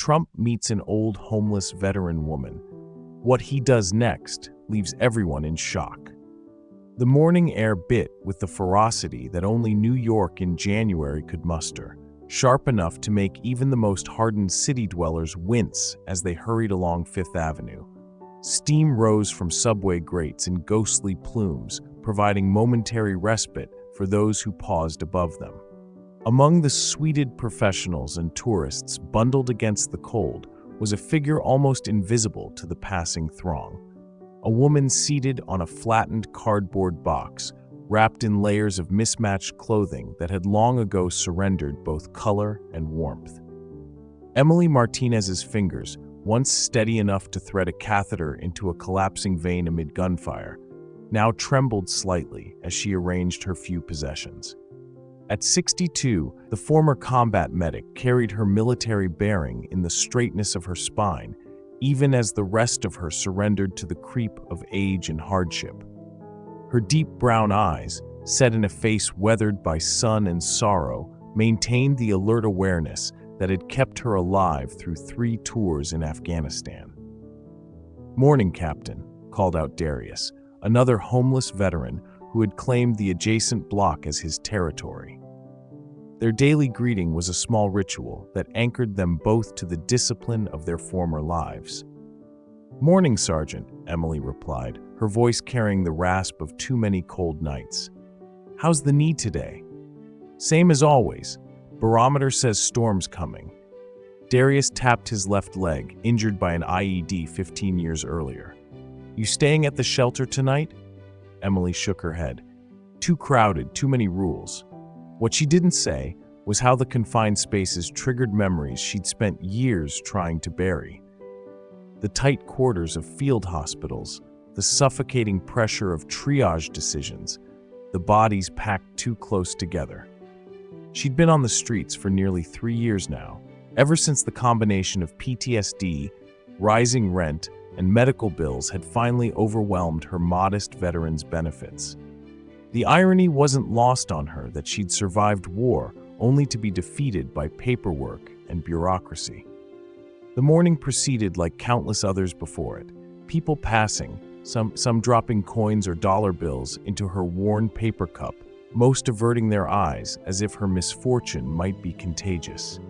Trump meets an old homeless veteran woman. What he does next leaves everyone in shock. The morning air bit with the ferocity that only New York in January could muster, sharp enough to make even the most hardened city dwellers wince as they hurried along Fifth Avenue. Steam rose from subway grates in ghostly plumes, providing momentary respite for those who paused above them. Among the suited professionals and tourists bundled against the cold was a figure almost invisible to the passing throng. A woman seated on a flattened cardboard box, wrapped in layers of mismatched clothing that had long ago surrendered both color and warmth. Emily Martinez's fingers, once steady enough to thread a catheter into a collapsing vein amid gunfire, now trembled slightly as she arranged her few possessions. At 62, the former combat medic carried her military bearing in the straightness of her spine, even as the rest of her surrendered to the creep of age and hardship. Her deep brown eyes, set in a face weathered by sun and sorrow, maintained the alert awareness that had kept her alive through 3 tours in Afghanistan. "Morning, Captain," called out Darius, another homeless veteran who had claimed the adjacent block as his territory. Their daily greeting was a small ritual that anchored them both to the discipline of their former lives. "Morning, Sergeant," Emily replied, her voice carrying the rasp of too many cold nights. "How's the knee today?" "Same as always. Barometer says storm's coming." Darius tapped his left leg, injured by an IED 15 years earlier. "You staying at the shelter tonight?" Emily shook her head. "Too crowded, too many rules." What she didn't say was how the confined spaces triggered memories she'd spent years trying to bury. The tight quarters of field hospitals, the suffocating pressure of triage decisions, the bodies packed too close together. She'd been on the streets for nearly 3 years now, ever since the combination of PTSD, rising rent, and medical bills had finally overwhelmed her modest veterans' benefits. The irony wasn't lost on her that she'd survived war only to be defeated by paperwork and bureaucracy. The morning proceeded like countless others before it, people passing, some dropping coins or dollar bills into her worn paper cup, most averting their eyes as if her misfortune might be contagious.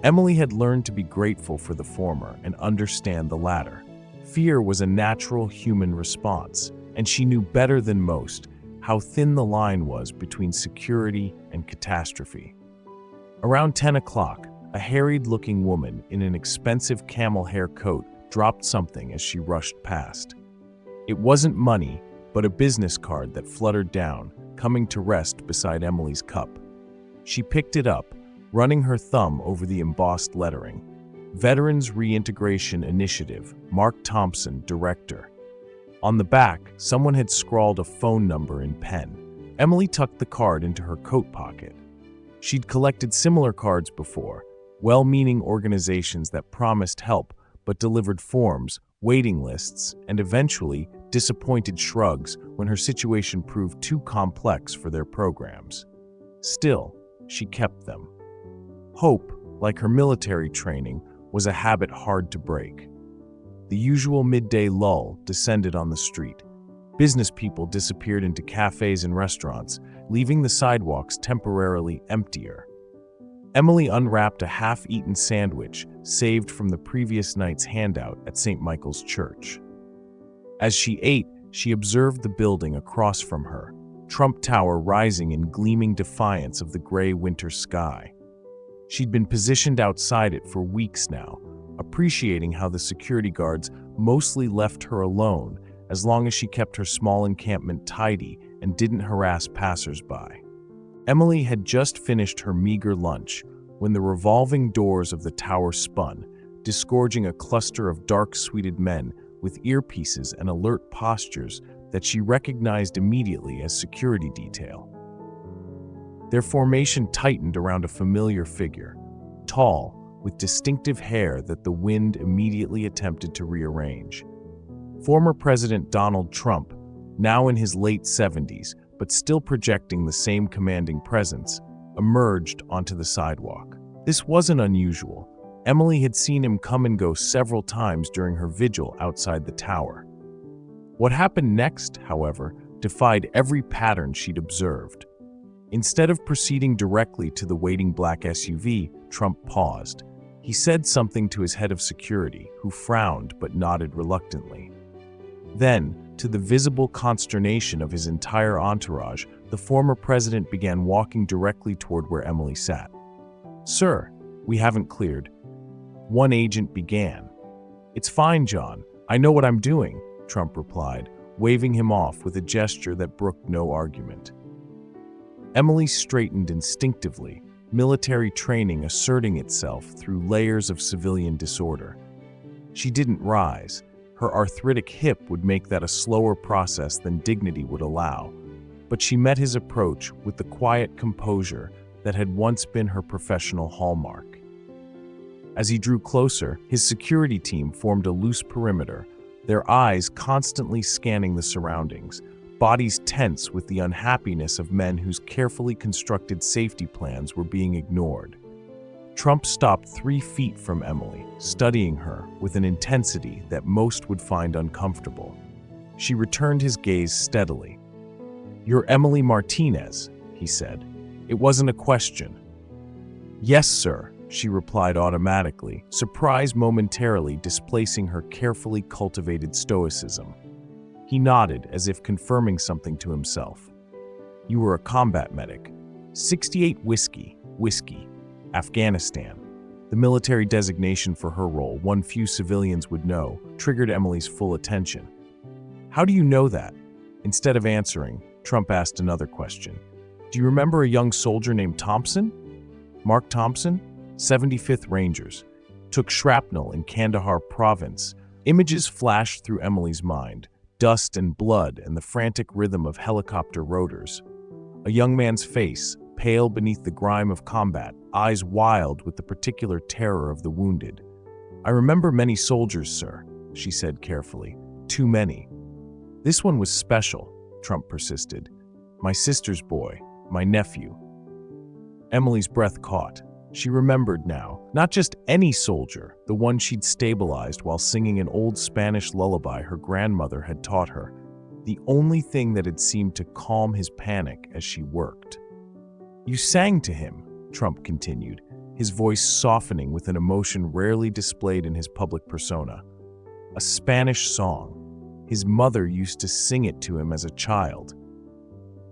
Emily had learned to be grateful for the former and understand the latter. Fear was a natural human response, and she knew better than most how thin the line was between security and catastrophe. Around 10 o'clock, a harried-looking woman in an expensive camel hair coat dropped something as she rushed past. It wasn't money, but a business card that fluttered down, coming to rest beside Emily's cup. She picked it up, running her thumb over the embossed lettering. Veterans Reintegration Initiative, Mark Thompson, Director. On the back, someone had scrawled a phone number in pen. Emily tucked the card into her coat pocket. She'd collected similar cards before, well-meaning organizations that promised help but delivered forms, waiting lists, and eventually disappointed shrugs when her situation proved too complex for their programs. Still, she kept them. Hope, like her military training, was a habit hard to break. The usual midday lull descended on the street. Business people disappeared into cafes and restaurants, leaving the sidewalks temporarily emptier. Emily unwrapped a half-eaten sandwich saved from the previous night's handout at St. Michael's Church. As she ate, she observed the building across from her, Trump Tower rising in gleaming defiance of the gray winter sky. She'd been positioned outside it for weeks now, appreciating how the security guards mostly left her alone as long as she kept her small encampment tidy and didn't harass passers-by. Emily had just finished her meager lunch when the revolving doors of the tower spun, disgorging a cluster of dark-suited men with earpieces and alert postures that she recognized immediately as security detail. Their formation tightened around a familiar figure, tall, with distinctive hair that the wind immediately attempted to rearrange. Former President Donald Trump, now in his late 70s, but still projecting the same commanding presence, emerged onto the sidewalk. This wasn't unusual. Emily had seen him come and go several times during her vigil outside the tower. What happened next, however, defied every pattern she'd observed. Instead of proceeding directly to the waiting black SUV, Trump paused. He said something to his head of security, who frowned but nodded reluctantly. Then, to the visible consternation of his entire entourage, the former president began walking directly toward where Emily sat. "Sir, we haven't cleared." One agent began. "It's fine, John. I know what I'm doing," Trump replied, waving him off with a gesture that brooked no argument. Emily straightened instinctively, military training asserting itself through layers of civilian disorder. She didn't rise. Her arthritic hip would make that a slower process than dignity would allow, but she met his approach with the quiet composure that had once been her professional hallmark. As he drew closer, his security team formed a loose perimeter, their eyes constantly scanning the surroundings, bodies tense with the unhappiness of men whose carefully constructed safety plans were being ignored. Trump stopped 3 feet from Emily, studying her with an intensity that most would find uncomfortable. She returned his gaze steadily. "You're Emily Martinez," he said. It wasn't a question. "Yes, sir," she replied automatically, surprise momentarily displacing her carefully cultivated stoicism. He nodded as if confirming something to himself. "You were a combat medic. 68 Whiskey, Afghanistan." The military designation for her role, one few civilians would know, triggered Emily's full attention. "How do you know that?" Instead of answering, Trump asked another question. "Do you remember a young soldier named Thompson? Mark Thompson, 75th Rangers, took shrapnel in Kandahar province." Images flashed through Emily's mind, dust and blood and the frantic rhythm of helicopter rotors. A young man's face, pale beneath the grime of combat, eyes wild with the particular terror of the wounded. "I remember many soldiers, sir," she said carefully. "Too many." "This one was special," Trump persisted. "My sister's boy, my nephew." Emily's breath caught. She remembered now, not just any soldier, the one she'd stabilized while singing an old Spanish lullaby her grandmother had taught her, the only thing that had seemed to calm his panic as she worked. "You sang to him," Trump continued, his voice softening with an emotion rarely displayed in his public persona. "A Spanish song. His mother used to sing it to him as a child."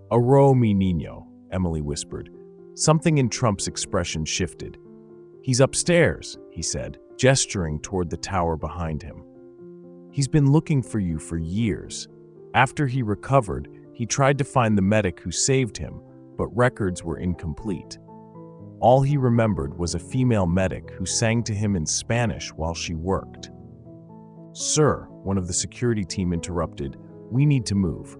"Arro mi niño," Emily whispered. Something in Trump's expression shifted. "He's upstairs," he said, gesturing toward the tower behind him. "He's been looking for you for years. After he recovered, he tried to find the medic who saved him, but records were incomplete. All he remembered was a female medic who sang to him in Spanish while she worked." "Sir," one of the security team interrupted, "we need to move."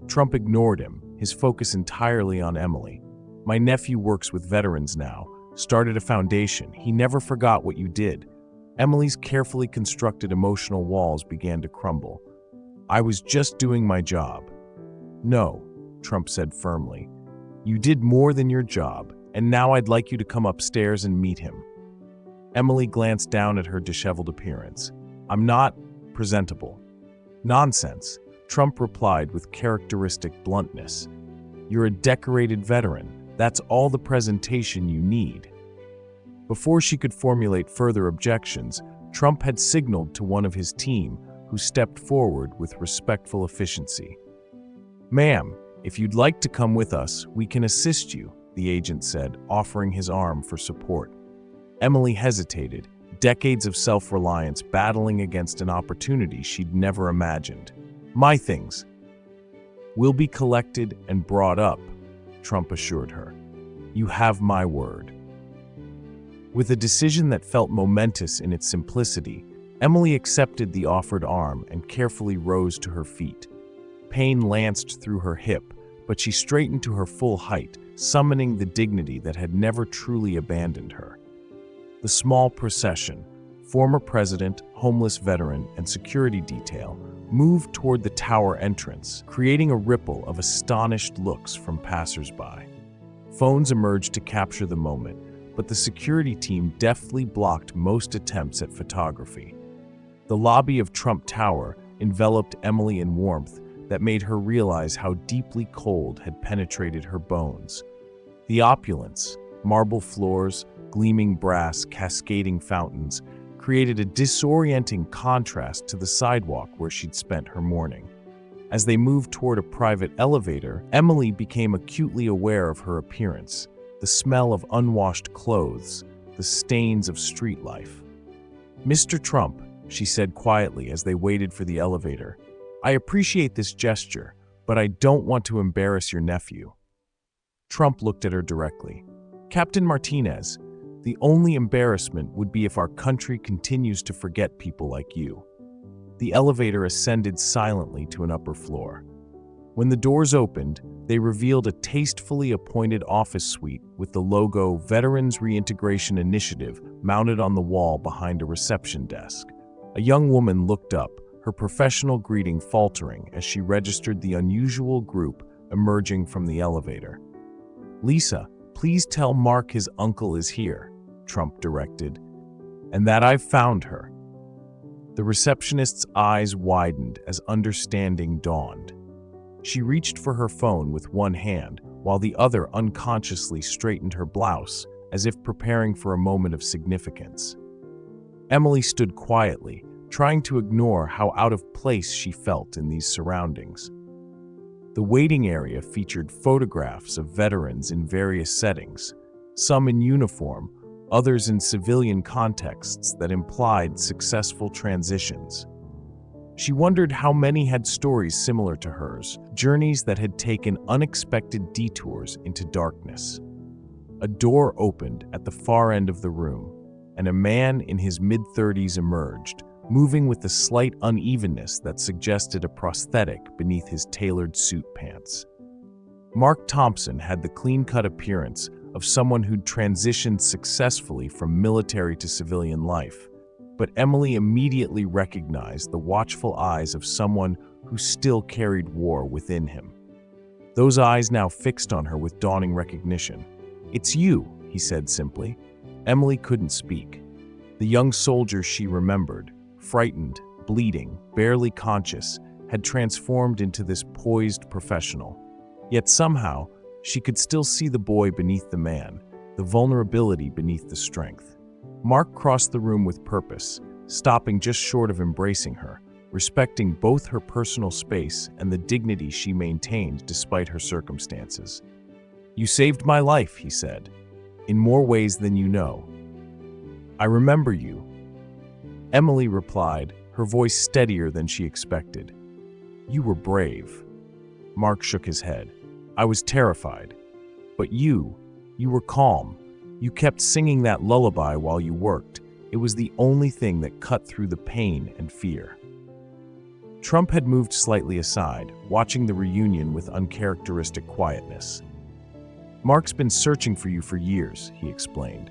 Trump ignored him, his focus entirely on Emily. "My nephew works with veterans now, started a foundation. He never forgot what you did." Emily's carefully constructed emotional walls began to crumble. "I was just doing my job." "No," Trump said firmly. "You did more than your job, and now I'd like you to come upstairs and meet him." Emily glanced down at her disheveled appearance. "I'm not presentable." "Nonsense," Trump replied with characteristic bluntness. "You're a decorated veteran. That's all the presentation you need." Before she could formulate further objections, Trump had signaled to one of his team, who stepped forward with respectful efficiency. "Ma'am, if you'd like to come with us, we can assist you," the agent said, offering his arm for support. Emily hesitated, decades of self-reliance battling against an opportunity she'd never imagined. "My things will be collected and brought up," Trump assured her. "You have my word." With a decision that felt momentous in its simplicity, Emily accepted the offered arm and carefully rose to her feet. Pain lanced through her hip, but she straightened to her full height, summoning the dignity that had never truly abandoned her. The small procession, former president, homeless veteran, and security detail, moved toward the tower entrance, creating a ripple of astonished looks from passersby. Phones emerged to capture the moment, but the security team deftly blocked most attempts at photography. The lobby of Trump Tower enveloped Emily in warmth that made her realize how deeply cold had penetrated her bones. The opulence, marble floors, gleaming brass, cascading fountains, created a disorienting contrast to the sidewalk where she'd spent her morning. As they moved toward a private elevator, Emily became acutely aware of her appearance, the smell of unwashed clothes, the stains of street life. "Mr. Trump," she said quietly as they waited for the elevator, "I appreciate this gesture, but I don't want to embarrass your nephew." Trump looked at her directly. "Captain Martinez, the only embarrassment would be if our country continues to forget people like you." The elevator ascended silently to an upper floor. When the doors opened, they revealed a tastefully appointed office suite with the logo Veterans Reintegration Initiative mounted on the wall behind a reception desk. A young woman looked up, her professional greeting faltering as she registered the unusual group emerging from the elevator. "Lisa, please tell Mark his uncle is here," Trump directed, "and that I've found her." The receptionist's eyes widened as understanding dawned. She reached for her phone with one hand, while the other unconsciously straightened her blouse, as if preparing for a moment of significance. Emily stood quietly, trying to ignore how out of place she felt in these surroundings. The waiting area featured photographs of veterans in various settings, some in uniform, others in civilian contexts that implied successful transitions. She wondered how many had stories similar to hers, journeys that had taken unexpected detours into darkness. A door opened at the far end of the room, and a man in his mid-30s emerged, moving with a slight unevenness that suggested a prosthetic beneath his tailored suit pants. Mark Thompson had the clean-cut appearance of someone who'd transitioned successfully from military to civilian life, but Emily immediately recognized the watchful eyes of someone who still carried war within him. Those eyes now fixed on her with dawning recognition. "It's you," he said simply. Emily couldn't speak. The young soldier she remembered, frightened, bleeding, barely conscious, had transformed into this poised professional. Yet somehow, she could still see the boy beneath the man, the vulnerability beneath the strength. Mark crossed the room with purpose, stopping just short of embracing her, respecting both her personal space and the dignity she maintained despite her circumstances. "You saved my life," he said, "in more ways than you know. I remember you." Emily replied, her voice steadier than she expected. "You were brave." Mark shook his head. "I was terrified. But you were calm. You kept singing that lullaby while you worked. It was the only thing that cut through the pain and fear." Trump had moved slightly aside, watching the reunion with uncharacteristic quietness. "Mark's been searching for you for years," he explained.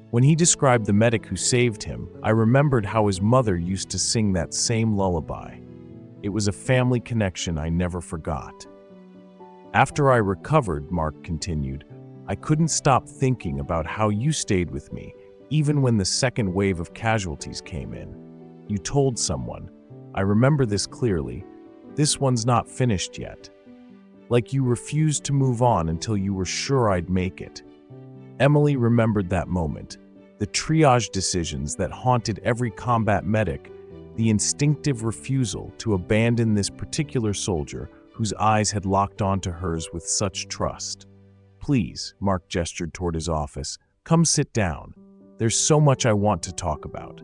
"When he described the medic who saved him, I remembered how his mother used to sing that same lullaby. It was a family connection I never forgot." "After I recovered," Mark continued, "I couldn't stop thinking about how you stayed with me, even when the second wave of casualties came in. You told someone, I remember this clearly, this one's not finished yet. Like you refused to move on until you were sure I'd make it." Emily remembered that moment, the triage decisions that haunted every combat medic, the instinctive refusal to abandon this particular soldier whose eyes had locked onto hers with such trust. "Please," Mark gestured toward his office, "come sit down. There's so much I want to talk about."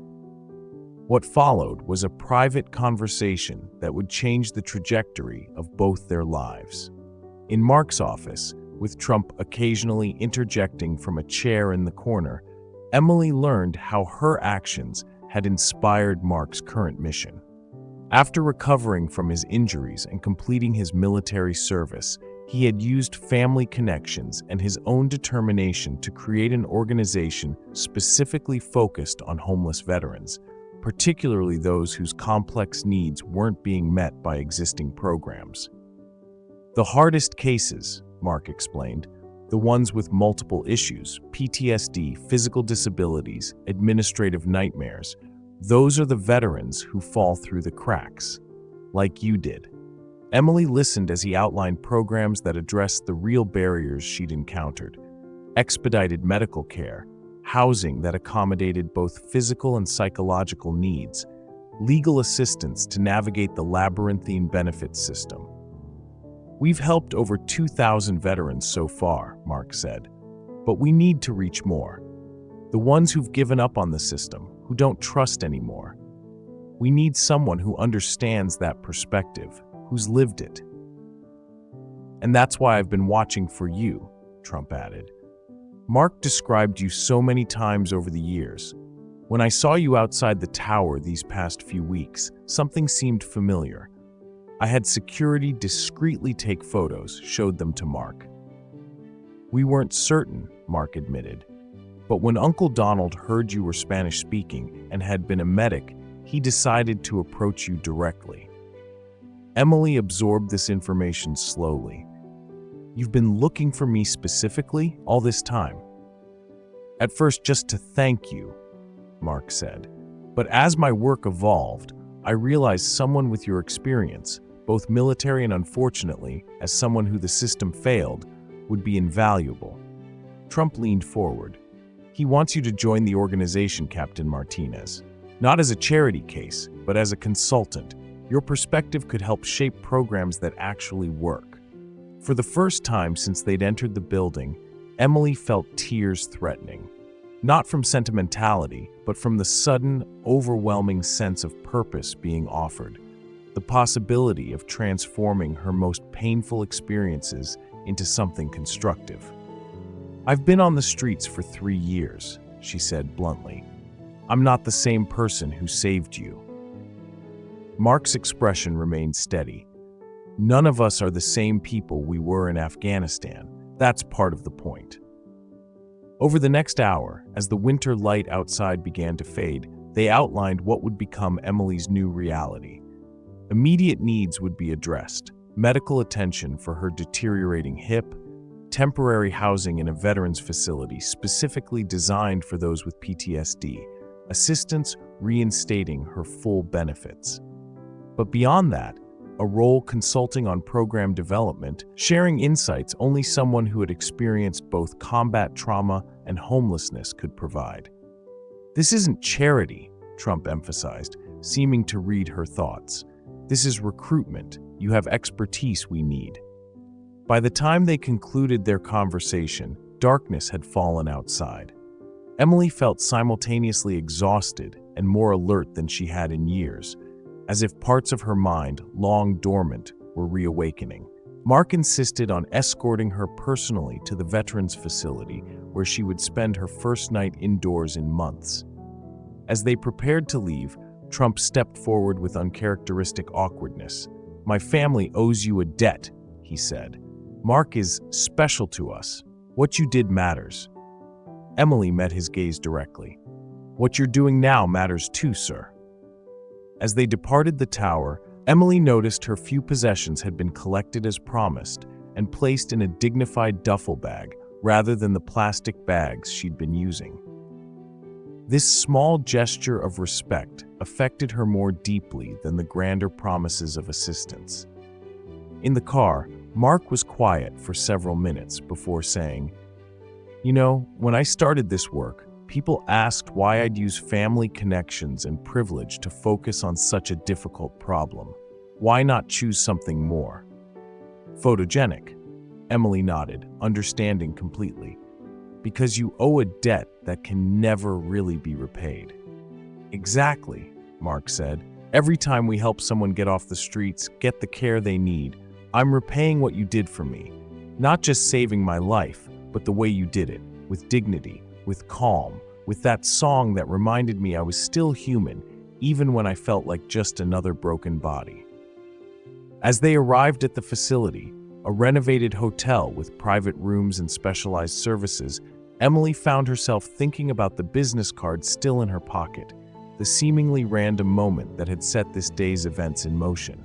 What followed was a private conversation that would change the trajectory of both their lives. In Mark's office, with Trump occasionally interjecting from a chair in the corner, Emily learned how her actions had inspired Mark's current mission. After recovering from his injuries and completing his military service, he had used family connections and his own determination to create an organization specifically focused on homeless veterans, particularly those whose complex needs weren't being met by existing programs. "The hardest cases," Mark explained, The ones with multiple issues, PTSD, physical disabilities, administrative nightmares. Those are the veterans who fall through the cracks, like you did. Emily listened as he outlined programs that addressed the real barriers she'd encountered: expedited medical care, housing that accommodated both physical and psychological needs, legal assistance to navigate the labyrinthine benefits system. "We've helped over 2,000 veterans so far," Mark said, "but we need to reach more. The ones who've given up on the system, who don't trust anymore. We need someone who understands that perspective, who's lived it." "And that's why I've been watching for you," Trump added. "Mark described you so many times over the years. When I saw you outside the tower these past few weeks, something seemed familiar. I had security discreetly take photos, showed them to Mark." "We weren't certain," Mark admitted. "But when Uncle Donald heard you were Spanish-speaking and had been a medic, he decided to approach you directly." Emily absorbed this information slowly. "You've been looking for me specifically all this time?" "At first, just to thank you," Mark said. "But as my work evolved, I realized someone with your experience, both military and unfortunately, as someone who the system failed, would be invaluable." Trump leaned forward. "He wants you to join the organization, Captain Martinez. Not as a charity case, but as a consultant. Your perspective could help shape programs that actually work." For the first time since they'd entered the building, Emily felt tears threatening. Not from sentimentality, but from the sudden, overwhelming sense of purpose being offered. The possibility of transforming her most painful experiences into something constructive. "I've been on the streets for 3 years," she said bluntly. "I'm not the same person who saved you." Mark's expression remained steady. "None of us are the same people we were in Afghanistan. That's part of the point." Over the next hour, as the winter light outside began to fade, they outlined what would become Emily's new reality. Immediate needs would be addressed: medical attention for her deteriorating hip, temporary housing in a veterans facility specifically designed for those with PTSD, assistance reinstating her full benefits. But beyond that, a role consulting on program development, sharing insights only someone who had experienced both combat trauma and homelessness could provide. "This isn't charity," Trump emphasized, seeming to read her thoughts. "This is recruitment. You have expertise we need." By the time they concluded their conversation, darkness had fallen outside. Emily felt simultaneously exhausted and more alert than she had in years, as if parts of her mind, long dormant, were reawakening. Mark insisted on escorting her personally to the veterans facility, where she would spend her first night indoors in months. As they prepared to leave, Trump stepped forward with uncharacteristic awkwardness. "My family owes you a debt," he said. "Mark is special to us. What you did matters." Emily met his gaze directly. "What you're doing now matters too, sir." As they departed the tower, Emily noticed her few possessions had been collected as promised and placed in a dignified duffel bag rather than the plastic bags she'd been using. This small gesture of respect affected her more deeply than the grander promises of assistance. In the car, Mark was quiet for several minutes before saying, "You know, when I started this work, people asked why I'd use family connections and privilege to focus on such a difficult problem. Why not choose something more photogenic?" Emily nodded, understanding completely. "Because you owe a debt that can never really be repaid." "Exactly," Mark said. "Every time we help someone get off the streets, get the care they need, I'm repaying what you did for me. Not just saving my life, but the way you did it, with dignity, with calm, with that song that reminded me I was still human, even when I felt like just another broken body." As they arrived at the facility, a renovated hotel with private rooms and specialized services, Emily found herself thinking about the business card still in her pocket, the seemingly random moment that had set this day's events in motion.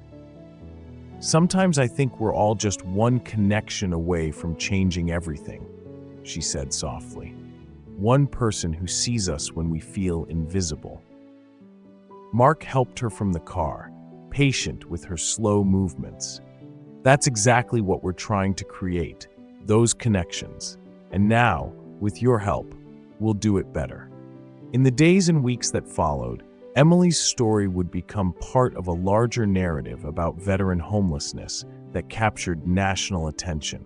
Sometimes I think we're all just one connection away from changing everything, she said softly. One person who sees us when we feel invisible. Mark helped her from the car, patient with her slow movements. That's exactly what we're trying to create, those connections. And now, with your help, we'll do it better. In the days and weeks that followed, Emily's story would become part of a larger narrative about veteran homelessness that captured national attention.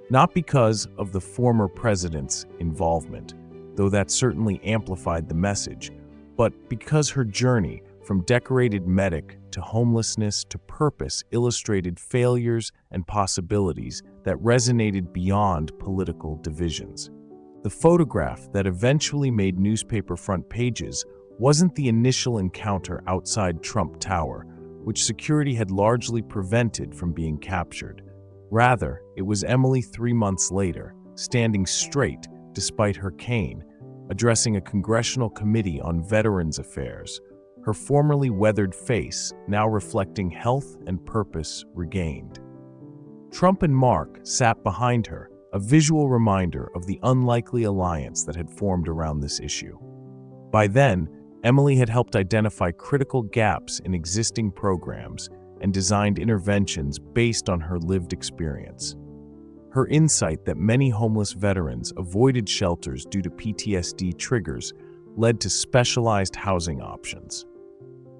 Not because of the former president's involvement, though that certainly amplified the message, but because her journey from decorated medic to homelessness to purpose illustrated failures and possibilities that resonated beyond political divisions. The photograph that eventually made newspaper front pages wasn't the initial encounter outside Trump Tower, which security had largely prevented from being captured. Rather, it was Emily 3 months later, standing straight despite her cane, addressing a congressional committee on Veterans Affairs, her formerly weathered face now reflecting health and purpose regained. Trump and Mark sat behind her, a visual reminder of the unlikely alliance that had formed around this issue. By then, Emily had helped identify critical gaps in existing programs and designed interventions based on her lived experience. Her insight that many homeless veterans avoided shelters due to PTSD triggers led to specialized housing options.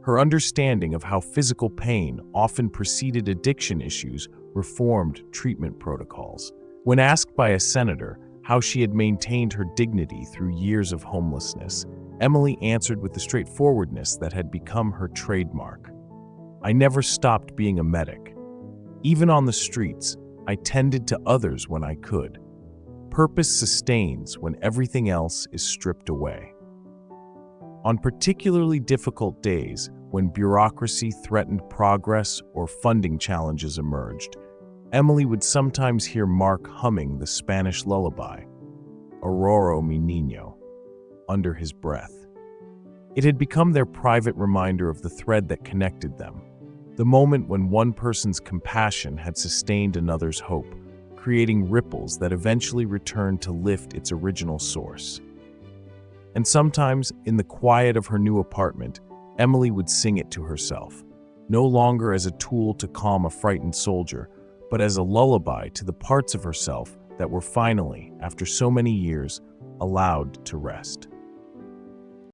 Her understanding of how physical pain often preceded addiction issues reformed treatment protocols. When asked by a senator how she had maintained her dignity through years of homelessness, Emily answered with the straightforwardness that had become her trademark. "I never stopped being a medic. Even on the streets, I tended to others when I could. Purpose sustains when everything else is stripped away." On particularly difficult days, when bureaucracy threatened progress or funding challenges emerged, Emily would sometimes hear Mark humming the Spanish lullaby, "Aurora mi niño," under his breath. It had become their private reminder of the thread that connected them, the moment when one person's compassion had sustained another's hope, creating ripples that eventually returned to lift its original source. And sometimes, in the quiet of her new apartment, Emily would sing it to herself, no longer as a tool to calm a frightened soldier, but as a lullaby to the parts of herself that were finally, after so many years, allowed to rest.